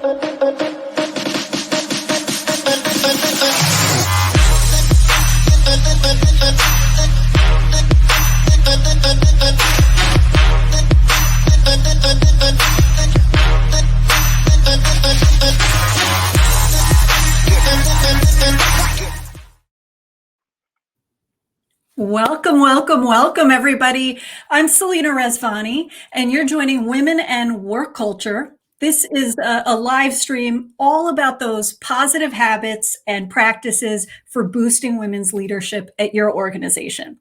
Welcome, welcome, welcome, everybody. I'm Selena Rezvani, and you're joining Women and Work Culture. This is a live stream all about those positive habits and practices for boosting women's leadership at your organization.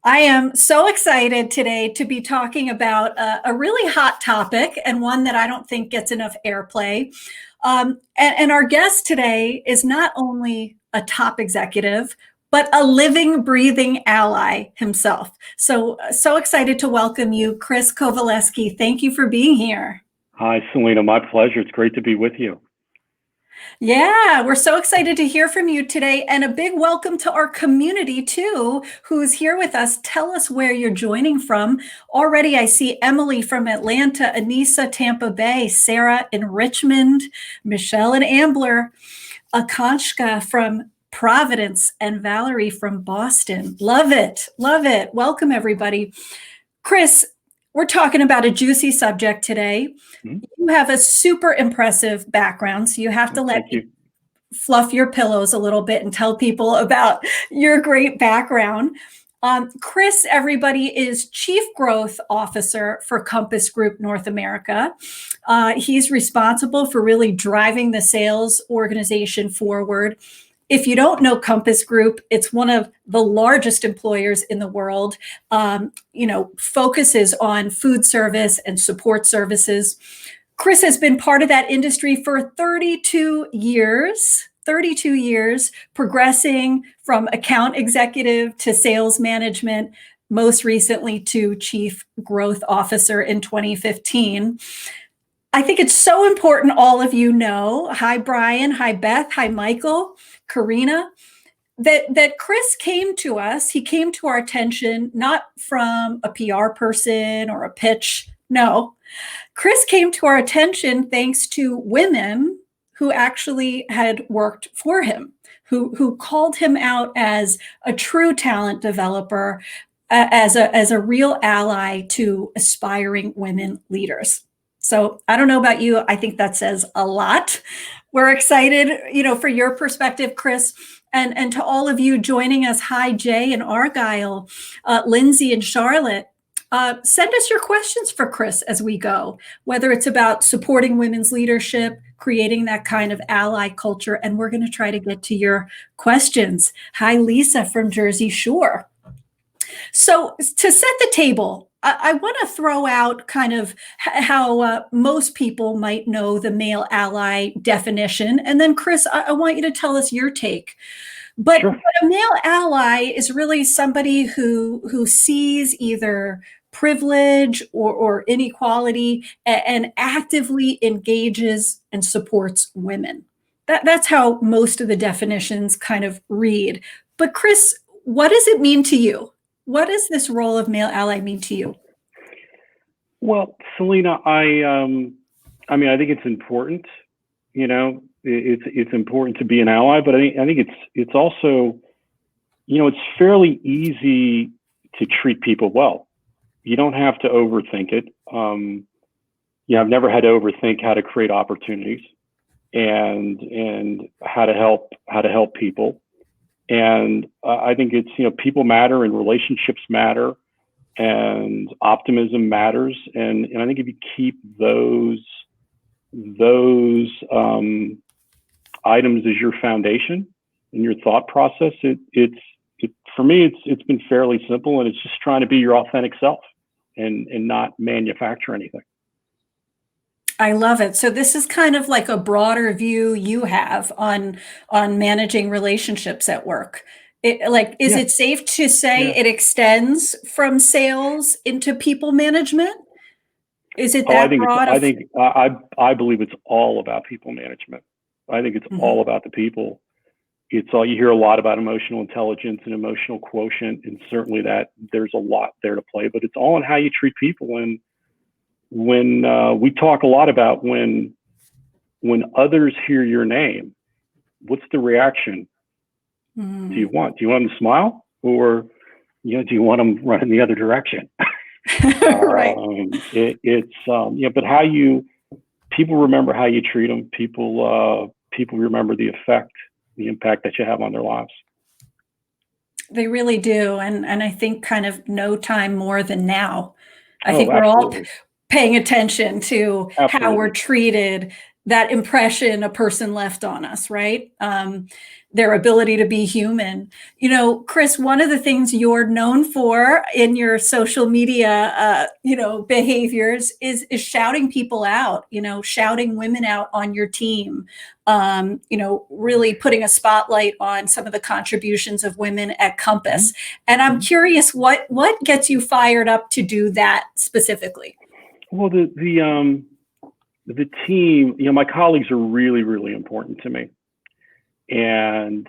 I am so excited today to be talking about a really hot topic and one that I don't think gets enough airplay. And our guest today is not only a top executive, but a living, breathing ally himself. So excited to welcome you, Chris Kowalewski. Thank you for being here. Hi, Selena. My pleasure. It's great to be with you. Yeah, we're so excited to hear from you today, and a big welcome to our community too, who's here with us. Tell us where you're joining from. Already I see Emily from Atlanta, Anissa, Tampa Bay, Sarah in Richmond, Michelle in Ambler, Akanshka from Providence, and Valerie from Boston. Love it. Love it. Welcome, everybody. Chris, we're talking about a juicy subject today. Mm-hmm. You have a super impressive background, so you have to let me fluff your pillows a little bit and tell people about your great background. Chris, everybody, is Chief Growth Officer for Compass Group North America. He's responsible for really driving the sales organization forward. If you don't know Compass Group, it's one of the largest employers in the world, focuses on food service and support services. Chris has been part of that industry for 32 years, progressing from account executive to sales management, most recently to Chief Growth Officer in 2015. I think it's so important all of you know, hi Brian, hi Beth, hi Michael, Karina, that Chris came to us, he came to our attention, not from a PR person or a pitch, no. Chris came to our attention thanks to women who actually had worked for him, who called him out as a true talent developer, as a real ally to aspiring women leaders. So I don't know about you. I think that says a lot. We're excited, for your perspective, Chris, and to all of you joining us. Hi, Jay and Argyle, Lindsay and Charlotte. Send us your questions for Chris as we go, whether it's about supporting women's leadership, creating that kind of ally culture, and we're going to try to get to your questions. Hi, Lisa from Jersey Shore. So to set the table, I want to throw out kind of how most people might know the male ally definition. And then, Chris, I want you to tell us your take. But, Sure. But a male ally is really somebody who sees either privilege or inequality and actively engages and supports women. That's how most of the definitions kind of read. But Chris, what does it mean to you? What does this role of male ally mean to you? Well, Selena, I think it's important. It's important to be an ally, but I think it's also, it's fairly easy to treat people well. You don't have to overthink it. I've never had to overthink how to create opportunities and how to help people. And I think it's, people matter and relationships matter and optimism matters. And I think if you keep those items as your foundation in your thought process, for me, it's been fairly simple, and it's just trying to be your authentic self and not manufacture anything. I love it. So this is kind of like a broader view you have on managing relationships at work. Is it safe to say it extends from sales into people management? Is it that broad? I believe it's all about people management. I think it's all about the people. It's all, you hear a lot about emotional intelligence and emotional quotient, and certainly that there's a lot there to play, but it's all in how you treat people. And when we talk a lot about when when others hear your name, what's the reaction Mm. do you want? Do you want them to smile, or do you want them running the other direction? Right. But people remember how you treat them. People remember the impact that you have on their lives. They really do. And I think kind of no time more than now. I Oh, think we're all absolutely. paying attention to how we're Absolutely. treated, that impression a person left on us, right? Their ability to be human. Chris, one of the things you're known for in your social media, behaviors is shouting people out, shouting women out on your team, really putting a spotlight on some of the contributions of women at Compass. And I'm curious, what gets you fired up to do that specifically? Well, the team, my colleagues are really, really important to me. And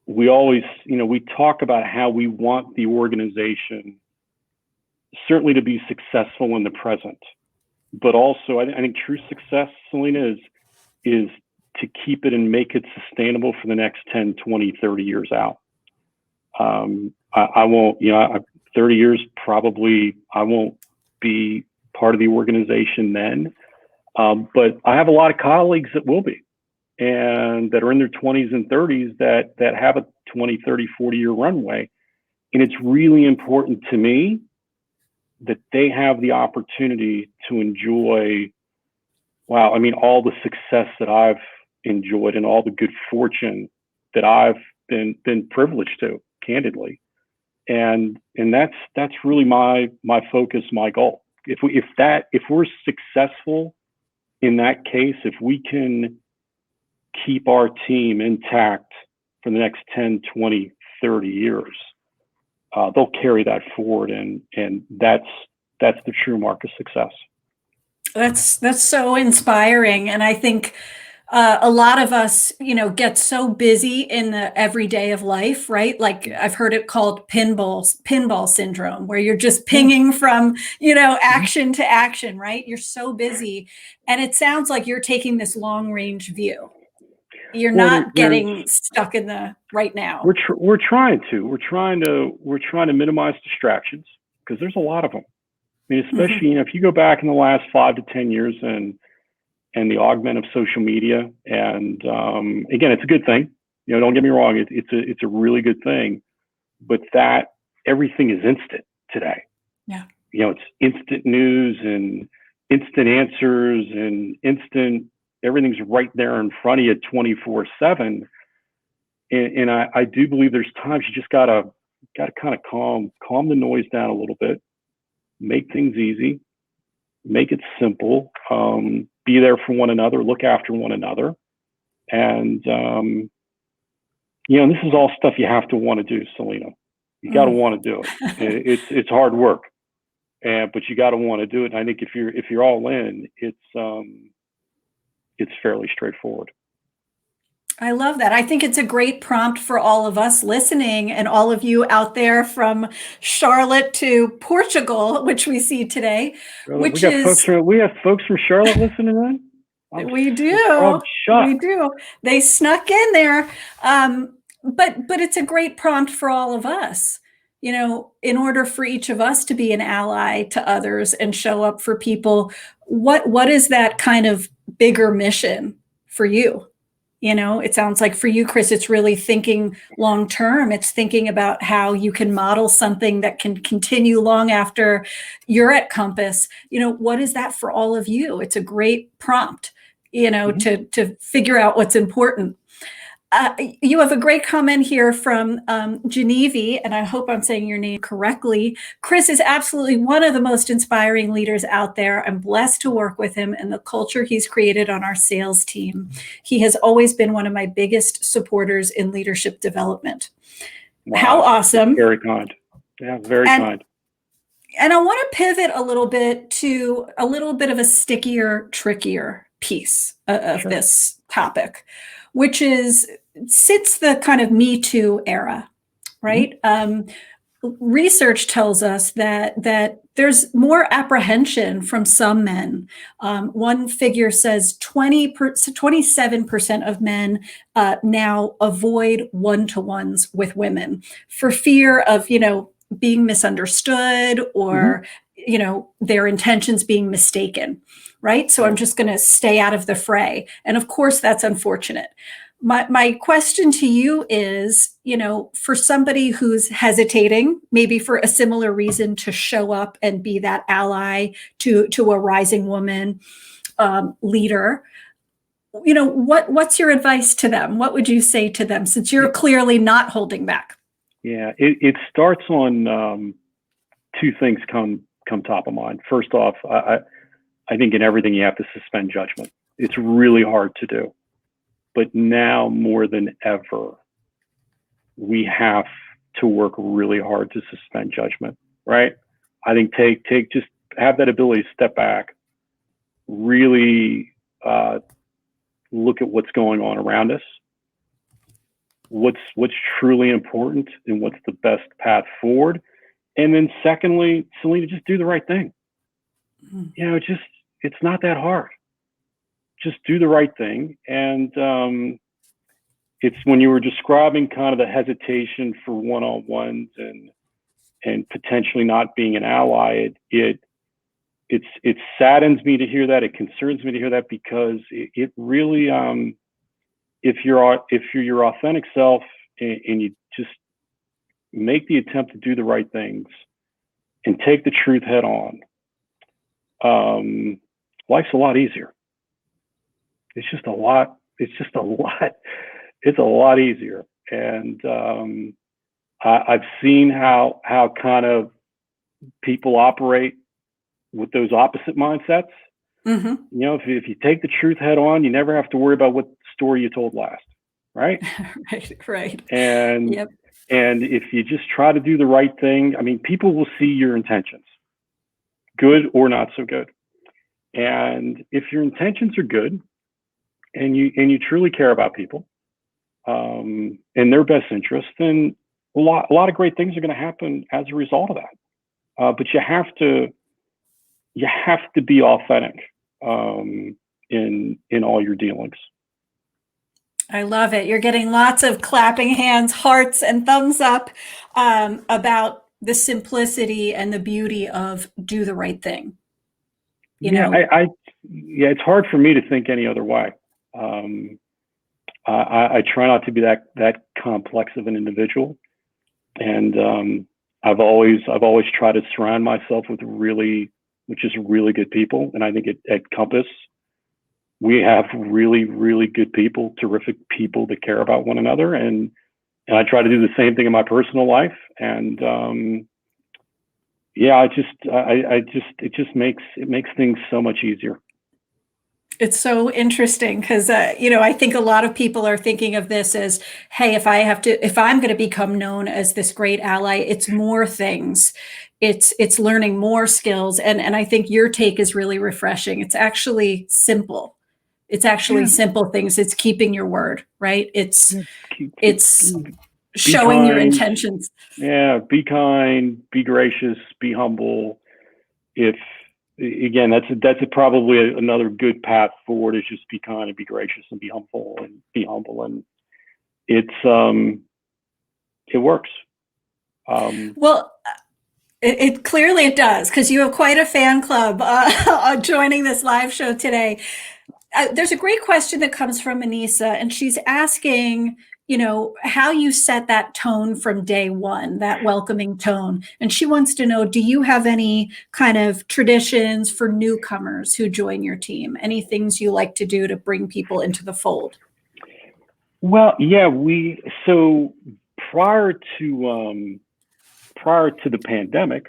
we always, we talk about how we want the organization certainly to be successful in the present, but also I think true success, Selena, is to keep it and make it sustainable for the next 10, 20, 30 years out. I won't, 30 years, probably I won't be part of the organization then. But I have a lot of colleagues that will be, and that are in their 20s and 30s that have a 20, 30, 40-year runway. And it's really important to me that they have the opportunity to enjoy, all the success that I've enjoyed and all the good fortune that I've been privileged to, candidly. And that's really my focus, my goal. If we're successful in that case, if we can keep our team intact for the next 10, 20, 30 years, they'll carry that forward. And that's the true mark of success. That's so inspiring. And I think a lot of us, get so busy in the everyday of life, right? Like I've heard it called pinball syndrome, where you're just pinging from, action to action, right? You're so busy. And it sounds like you're taking this long range view. You're not getting stuck in the right now. We're trying to minimize distractions, because there's a lot of them. I mean, especially, if you go back in the last 5 to 10 years and the augment of social media, and again, it's a good thing. Don't get me wrong, it's a really good thing, but that everything is instant today. Yeah. It's instant news and instant answers and everything's right there in front of you 24/7. And I do believe there's times you just gotta kind of calm the noise down a little bit, make things easy, make it simple, be there for one another, look after one another. And, this is all stuff you have to want to do, Selena. You got to want to do it. It's hard work, but you got to want to do it. And I think if you're all in, it's fairly straightforward. I love that. I think it's a great prompt for all of us listening, and all of you out there from Charlotte to Portugal, which we see today. We have folks from Charlotte listening in. We do. They snuck in there. But it's a great prompt for all of us. In order for each of us to be an ally to others and show up for people, what is that kind of bigger mission for you? It sounds like for you, Chris, it's really thinking long term. It's thinking about how you can model something that can continue long after you're at Compass. What is that for all of you? It's a great prompt, to figure out what's important. You have a great comment here from Genevieve, and I hope I'm saying your name correctly. Chris is absolutely one of the most inspiring leaders out there. I'm blessed to work with him and the culture he's created on our sales team. He has always been one of my biggest supporters in leadership development. Wow. How awesome. Very kind. Yeah, very kind. And I want to pivot a little bit to a little bit of a stickier, trickier piece of this topic, which is since the kind of Me Too era, right? research tells us that there's more apprehension from some men. One figure says 27% of men now avoid one-to-ones with women for fear of, being misunderstood or, their intentions being mistaken, right? So I'm just going to stay out of the fray. And of course, that's unfortunate. My question to you is, for somebody who's hesitating, maybe for a similar reason, to show up and be that ally to a rising woman leader, what's your advice to them? What would you say to them, since you're clearly not holding back? Yeah, it starts on two things come top of mind. First off, I think in everything you have to suspend judgment. It's really hard to do. But now more than ever, we have to work really hard to suspend judgment, right? I think just have that ability to step back, really look at what's going on around us, what's truly important, and what's the best path forward. And then secondly, Selena, just do the right thing. It's not that hard. Just do the right thing. And it's when you were describing kind of the hesitation for one-on-ones and potentially not being an ally, it saddens me to hear that. It concerns me to hear that, because it really, if you're your authentic self and you just make the attempt to do the right things and take the truth head on, life's a lot easier. It's a lot easier. And I've seen how kind of people operate with those opposite mindsets. Mm-hmm. If you take the truth head on, you never have to worry about what story you told last, right? Right. And yep. And if you just try to do the right thing, I mean, people will see your intentions, good or not so good. And if your intentions are good, and you truly care about people and their best interest, then a lot of great things are going to happen as a result of that. But you have to be authentic in all your dealings. I love it. You're getting lots of clapping hands, hearts, and thumbs up about the simplicity and the beauty of do the right thing. It's hard for me to think any other way. I try not to be that complex of an individual, and I've always tried to surround myself with really good people. And I think at Compass, we have really, really good people, terrific people that care about one another, and I try to do the same thing in my personal life. And it just makes things so much easier. It's so interesting because, I think a lot of people are thinking of this as, hey, if I'm going to become known as this great ally, it's more things. It's learning more skills. And I think your take is really refreshing. It's actually simple. It's actually simple things. It's keeping your word, right? It's showing kind, your intentions. Yeah. Be kind, be gracious, be humble. Again, that's probably another good path forward, is just be kind and be gracious and be humble. And it works. Well, it clearly it does, because you have quite a fan club joining this live show today. There's a great question that comes from Anissa, and she's asking, how you set that tone from day one, that welcoming tone. And she wants to know, do you have any kind of traditions for newcomers who join your team? Any things you like to do to bring people into the fold? Well, yeah, so prior to the pandemic,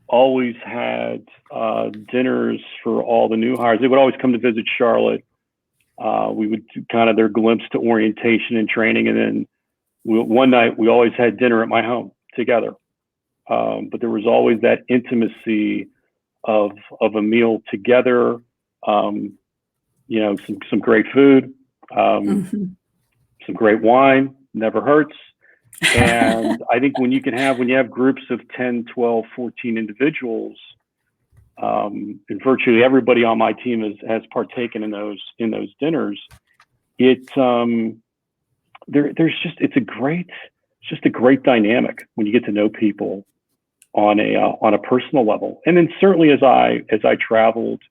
always had dinners for all the new hires. They would always come to visit Charlotte. We would do kind of their glimpse to orientation and training. And then one night we always had dinner at my home together. But there was always that intimacy of a meal together, some great food, some great wine, never hurts. And I think when you have groups of 10, 12, 14 individuals, and virtually everybody on my team has partaken in those dinners. It's just a great dynamic when you get to know people on a personal level. And then certainly as I traveled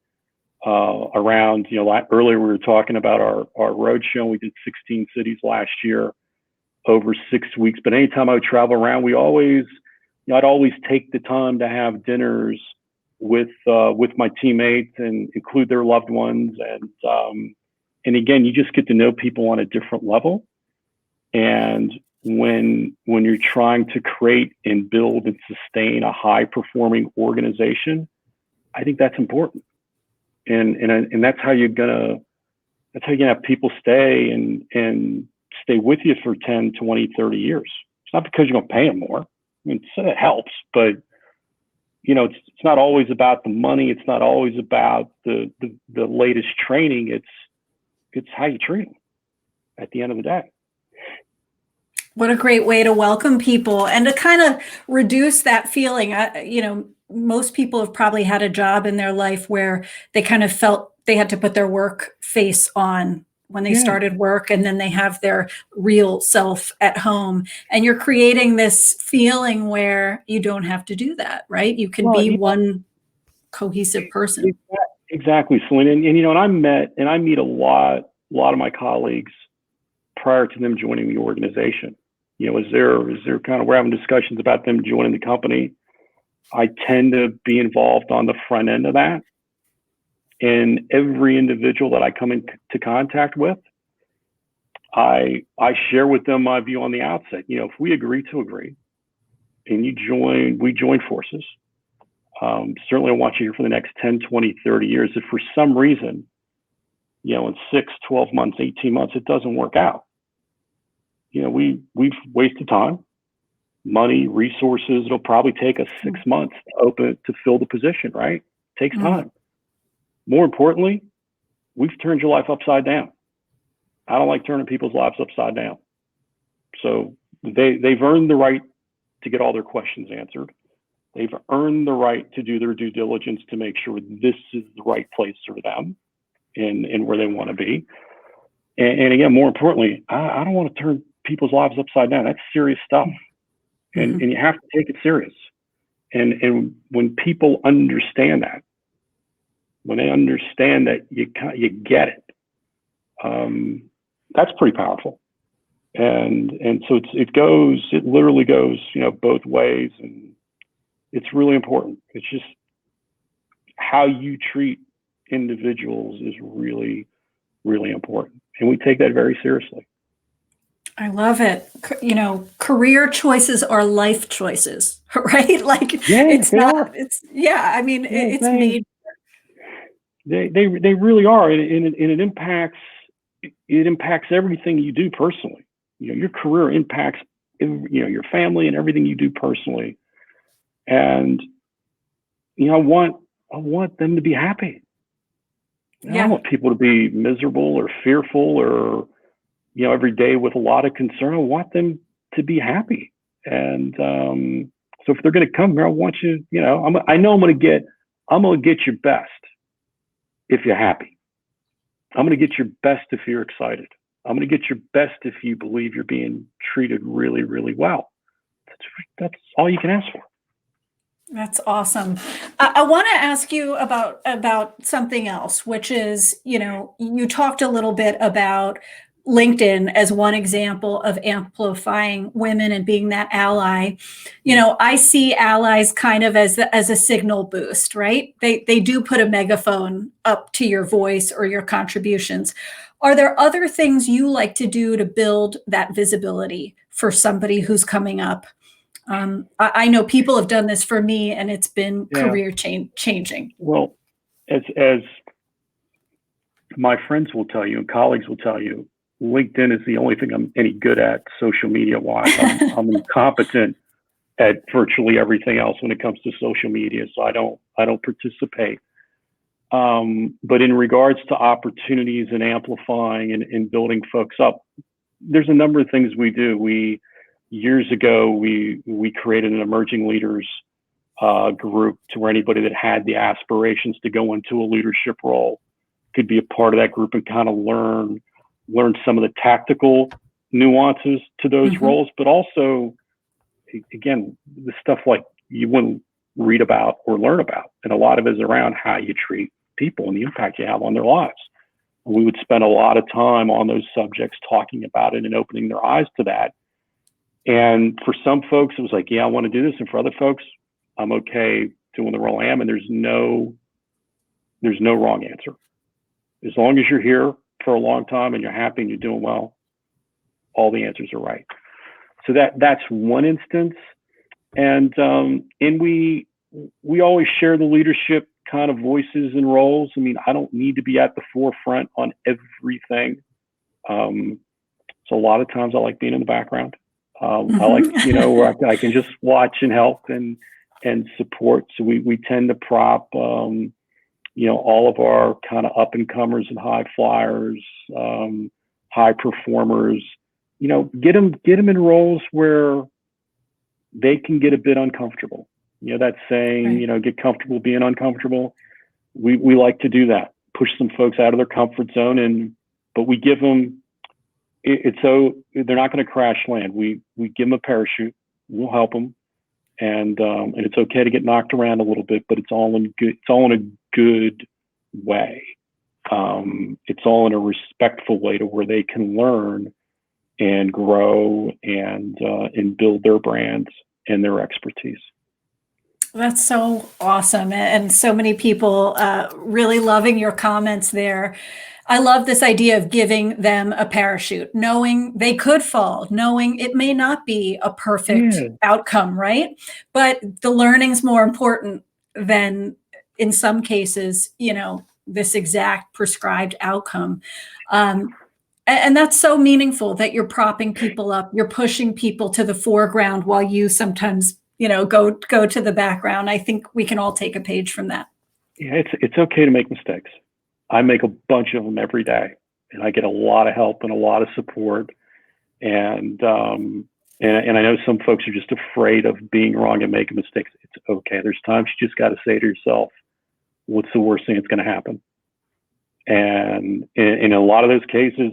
around, earlier we were talking about our road show. We did 16 cities last year over 6 weeks. But anytime I would travel around, I'd always take the time to have dinners with my teammates and include their loved ones. And again, you just get to know people on a different level. And when you're trying to create and build and sustain a high performing organization, I think that's important. And that's how you're gonna have people stay and stay with you for 10, 20, 30 years. It's not because you're gonna pay them more. I mean, it helps, but it's not always about the money. It's not always about the latest training. It's how you treat them at the end of the day. What a great way to welcome people and to kind of reduce that feeling. Most people have probably had a job in their life where they kind of felt they had to put their work face on when they started work, and then they have their real self at home. And you're creating this feeling where you don't have to do that, right? You can be one cohesive person. Exactly, Celine. And I meet a lot of my colleagues prior to them joining the organization. Is there kind of, we're having discussions about them joining the company. I tend to be involved on the front end of that. And every individual that I come into contact with, I share with them my view on the outset. If we agree to agree and we join forces, certainly I want you here for the next 10, 20, 30 years. If for some reason, in 6, 12 months, 18 months, it doesn't work out, we've wasted time, money, resources. It'll probably take us 6 months to fill the position, right? It takes time. More importantly, we've turned your life upside down. I don't like turning people's lives upside down. So they've earned the right to get all their questions answered. They've earned the right to do their due diligence to make sure this is the right place for them and where they want to be. And again, more importantly, I don't want to turn people's lives upside down. That's serious stuff. And you have to take it serious. And when people understand that, when they understand that you get it, that's pretty powerful. And so it literally goes, both ways. And it's really important. It's just how you treat individuals is really, really important. And we take that very seriously. I love it. Career choices are life choices, right? Like it's made. They really are. And it impacts everything you do personally. Your career impacts, your family and everything you do personally. And, I want them to be happy. I don't want people to be miserable or fearful or, every day with a lot of concern. I want them to be happy. And so if they're going to come here, I want you, I know I'm going to get your best if you're happy. I'm going to get your best if you're excited. I'm going to get your best if you believe you're being treated really, really well. That's all you can ask for. That's awesome. I want to ask you about something else, which is, you talked a little bit about LinkedIn as one example of amplifying women and being that ally. I see allies kind of as a signal boost, right? They do put a megaphone up to your voice or your contributions. Are there other things you like to do to build that visibility for somebody who's coming up? I know people have done this for me, and it's been career changing. Well, as my friends will tell you and colleagues will tell you, LinkedIn is the only thing I'm any good at social media wise. I'm incompetent at virtually everything else when it comes to social media, so I don't participate. But in regards to opportunities and amplifying and building folks up, there's a number of things we do. Years ago, we created an emerging leaders group to where anybody that had the aspirations to go into a leadership role could be a part of that group and kind of learn some of the tactical nuances to those roles, but also, again, the stuff like you wouldn't read about or learn about. And a lot of it is around how you treat people and the impact you have on their lives. We would spend a lot of time on those subjects talking about it and opening their eyes to that. And for some folks, it was like, yeah, I want to do this. And for other folks, I'm okay doing the role I am. And there's no wrong answer. As long as you're here for a long time and you're happy and you're doing well, all the answers are right. So that's one instance. And we always share the leadership kind of voices and roles. I mean, I don't need to be at the forefront on everything. So a lot of times I like being in the background. I like, where I can just watch and help and support. So we tend to prop, all of our kind of up and comers and high flyers, high performers, get them in roles where they can get a bit uncomfortable. That saying, right. Get comfortable being uncomfortable. We like to do that, push some folks out of their comfort zone, but we give them, it's so they're not going to crash land. We give them a parachute, we'll help them. And it's okay to get knocked around a little bit, but it's all in a good way. It's all in a respectful way to where they can learn and grow and build their brands and their expertise. That's so awesome. And so many people really loving your comments there. I love this idea of giving them a parachute, knowing they could fall, knowing it may not be a perfect outcome, right? But the learning's more important than, in some cases, this exact prescribed outcome. And that's so meaningful that you're propping people up, you're pushing people to the foreground while you sometimes, go to the background. I think we can all take a page from that. Yeah, it's okay to make mistakes. I make a bunch of them every day, and I get a lot of help and a lot of support. And I know some folks are just afraid of being wrong and making mistakes. It's okay. There's times you just got to say to yourself, what's the worst thing that's going to happen? And in a lot of those cases,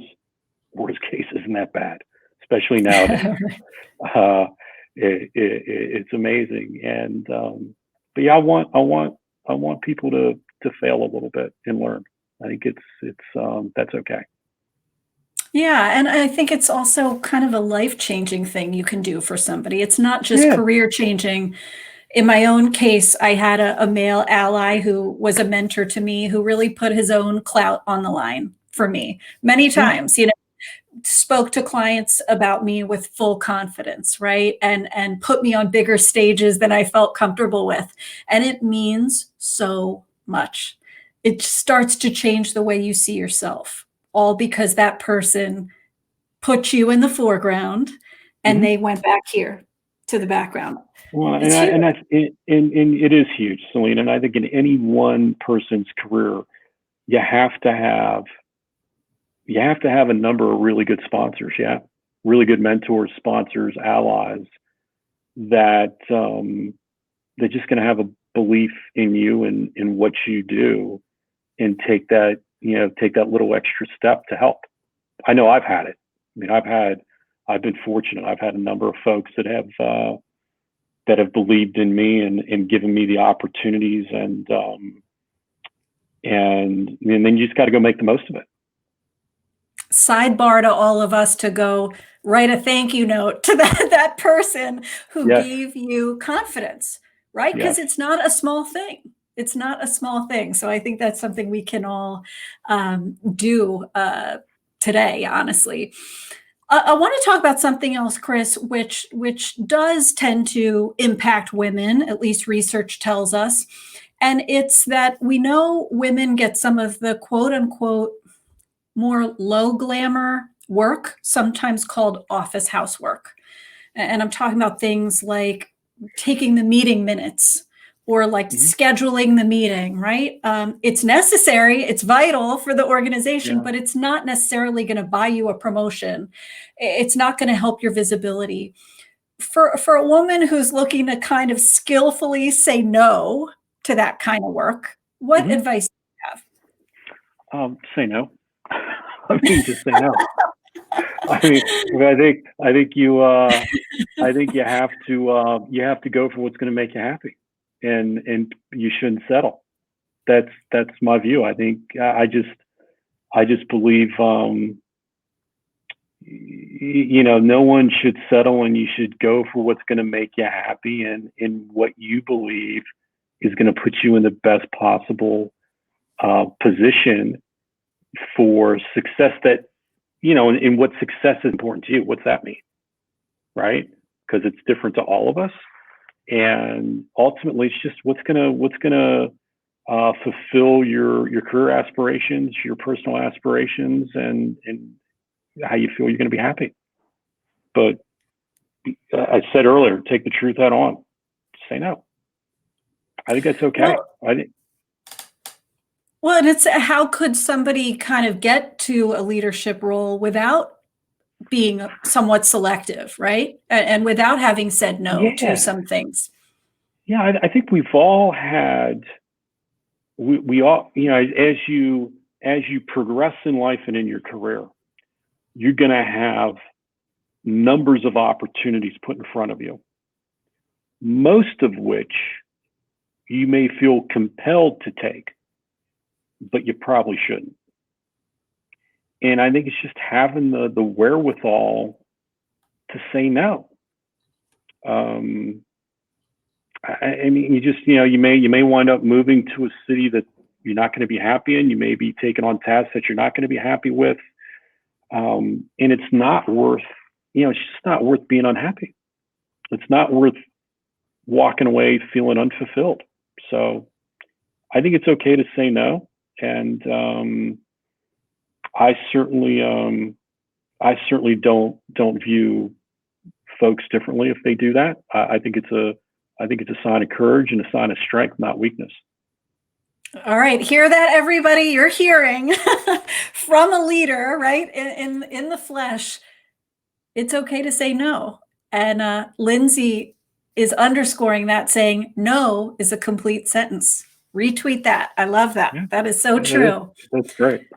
worst case isn't that bad, especially nowadays. It's amazing. And but yeah, I want people to fail a little bit and learn. I think that's okay. Yeah, and I think it's also kind of a life-changing thing you can do for somebody. It's not just career-changing. In my own case, I had a male ally who was a mentor to me, who really put his own clout on the line for me many times, spoke to clients about me with full confidence, right? And put me on bigger stages than I felt comfortable with. And it means so much. It starts to change the way you see yourself, all because that person put you in the foreground and they went back here to the background. Well, and it is huge, Selena. And I think in any one person's career, you have to have a number of really good sponsors, really good mentors, sponsors, allies that they're just going to have a belief in you and in what you do, and take that little extra step to help. I know I've had it. I mean, I've been fortunate. I've had a number of folks that have believed in me and given me the opportunities, and then you just got to go make the most of it. Sidebar to all of us to go write a thank you note to that person who gave you confidence, right? Because it's not a small thing. It's not a small thing. So I think that's something we can all do today, honestly. I want to talk about something else, Chris, which does tend to impact women, at least research tells us. And it's that we know women get some of the quote unquote more low glamour work, sometimes called office housework. And I'm talking about things like taking the meeting minutes, or like Mhm. scheduling the meeting, right? It's necessary, it's vital for the organization, Yeah. but it's not necessarily going to buy you a promotion. It's not going to help your visibility. For a woman who's looking to kind of skillfully say no to that kind of work, what Mhm. advice do you have? Say no. I mean, just say no. I mean, I think you have to go for what's going to make you happy, and you shouldn't settle. That's my view. I think I just believe, no one should settle, and you should go for what's going to make you happy, and in what you believe is going to put you in the best possible position for success. That and what success is important to you. What's that mean, right? Because it's different to all of us, and ultimately, it's just what's gonna fulfill your career aspirations, your personal aspirations, and how you feel you're going to be happy. But I said earlier, take the truth head on. Say no. I think that's okay. Well, I think. well, and it's how could somebody kind of get to a leadership role without being somewhat selective, right? And without having said no to Yeah, some things. yeah. I think we've all had. We all, as you progress in life and in your career, you're going to have numbers of opportunities put in front of you, most of which you may feel compelled to take, but you probably shouldn't. And I think it's just having the wherewithal to say no. Um, I mean, you may wind up moving to a city that you're not going to be happy in. You may be taking on tasks that you're not going to be happy with, and it's not worth. It's just not worth being unhappy. It's not worth walking away feeling unfulfilled. So I think it's okay to say no, and I certainly don't view folks differently if they do that. I think it's a sign of courage and a sign of strength, not weakness. All right, hear that, everybody? You're hearing from a leader, right? In the flesh, it's okay to say no. And Lindsay is underscoring that, saying no is a complete sentence. Retweet that. I love that. Yeah, That is so yeah, that is. true. That's great.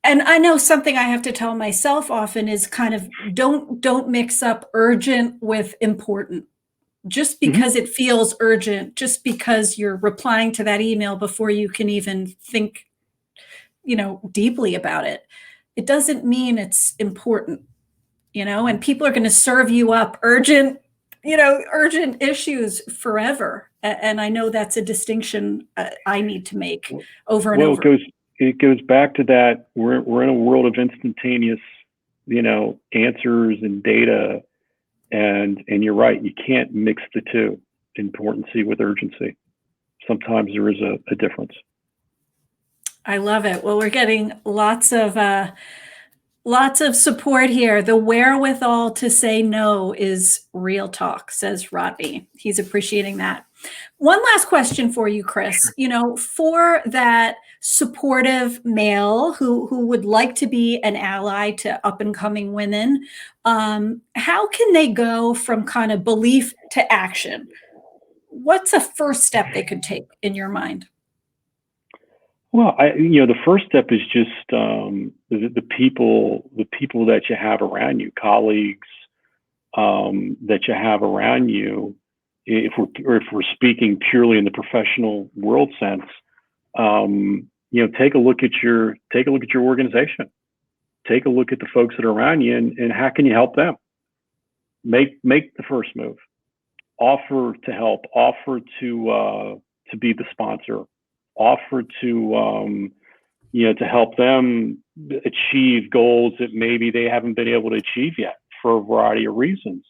And I know something I have to tell myself often is kind of don't mix up urgent with important. Just Hmm. because it feels urgent, just because you're replying to that email before you can even think, deeply about it, it doesn't mean it's important, and people are going to serve you up urgent issues forever. And I know that's a distinction I need to make over and Well, over. it goes back to that. We're in a world of instantaneous, answers and data, and you're right. You can't mix the two, importancy with urgency. Sometimes there is a difference. I love it. Well, we're getting lots of support here. The wherewithal to say no is real talk, says Rodney. He's appreciating that. One last question for you, Chris. For that supportive male who would like to be an ally to up and coming women, how can they go from kind of belief to action? What's a first step they could take in your mind? Well, the first step is just the people that you have around you, colleagues that you have around you. If we're speaking purely in the professional world sense, take a look at your organization. Take a look at the folks that are around you, and how can you help them? Make the first move. Offer to help. Offer to be the sponsor. Offer to help them achieve goals that maybe they haven't been able to achieve yet for a variety of reasons.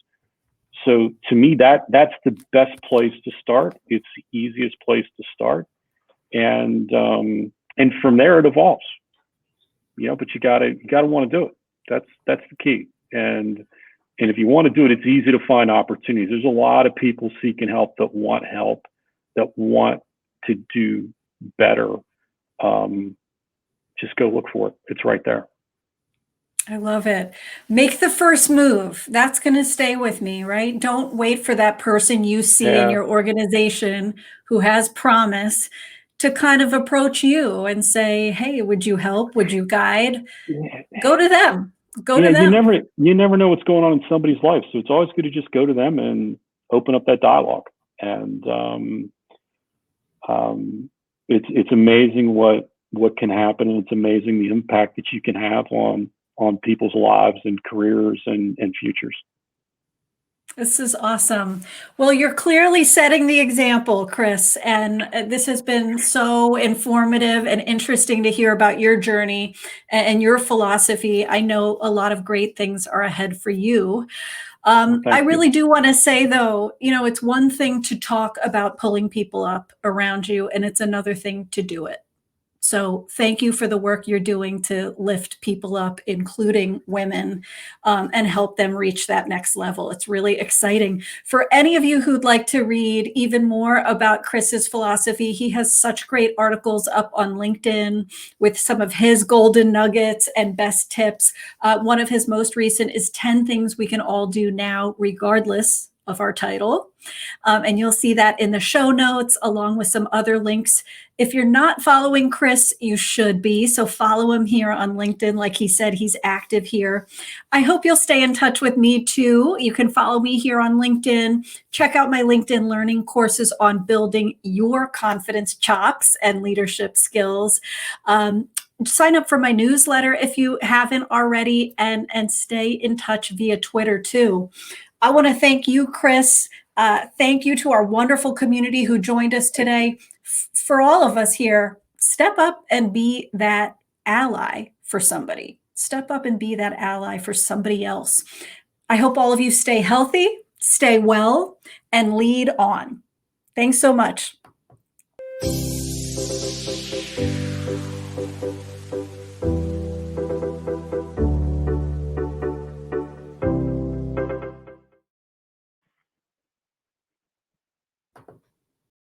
So to me, that's the best place to start. It's the easiest place to start, and from there it evolves. But you gotta want to do it. That's the key. And if you want to do it, it's easy to find opportunities. There's a lot of people seeking help that want help, that want to do better, just go look for it. It's right there. I love it. Make the first move. That's going to stay with me, right? Don't wait for that person you see in Yeah. your organization who has promise to kind of approach you and say, "Hey, would you help? Would you guide?" Go to them. Go Yeah, to them. you never know what's going on in somebody's life, so it's always good to just go to them and open up that dialogue. And it's amazing what can happen, and it's amazing the impact that you can have on people's lives and careers and futures. This is awesome. Well, you're clearly setting the example, Chris, and this has been so informative and interesting to hear about your journey and your philosophy. I know a lot of great things are ahead for you. Well, I thank you. really do want to say, though, it's one thing to talk about pulling people up around you, and it's another thing to do it. So thank you for the work you're doing to lift people up, including women, and help them reach that next level. It's really exciting. For any of you who'd like to read even more about Chris's philosophy, he has such great articles up on LinkedIn with some of his golden nuggets and best tips. One of his most recent is 10 things we can all do now, regardless of our title. And you'll see that in the show notes, along with some other links. If you're not following Chris, you should be. So follow him here on LinkedIn. Like he said, he's active here. I hope you'll stay in touch with me too. You can follow me here on LinkedIn. Check out my LinkedIn learning courses on building your confidence chops and leadership skills. Sign up for my newsletter if you haven't already, and stay in touch via Twitter too. I want to thank you, Chris. Thank you to our wonderful community who joined us today. For all of us here, step up and be that ally for somebody. Step up and be that ally for somebody else. I hope all of you stay healthy, stay well, and lead on. Thanks so much.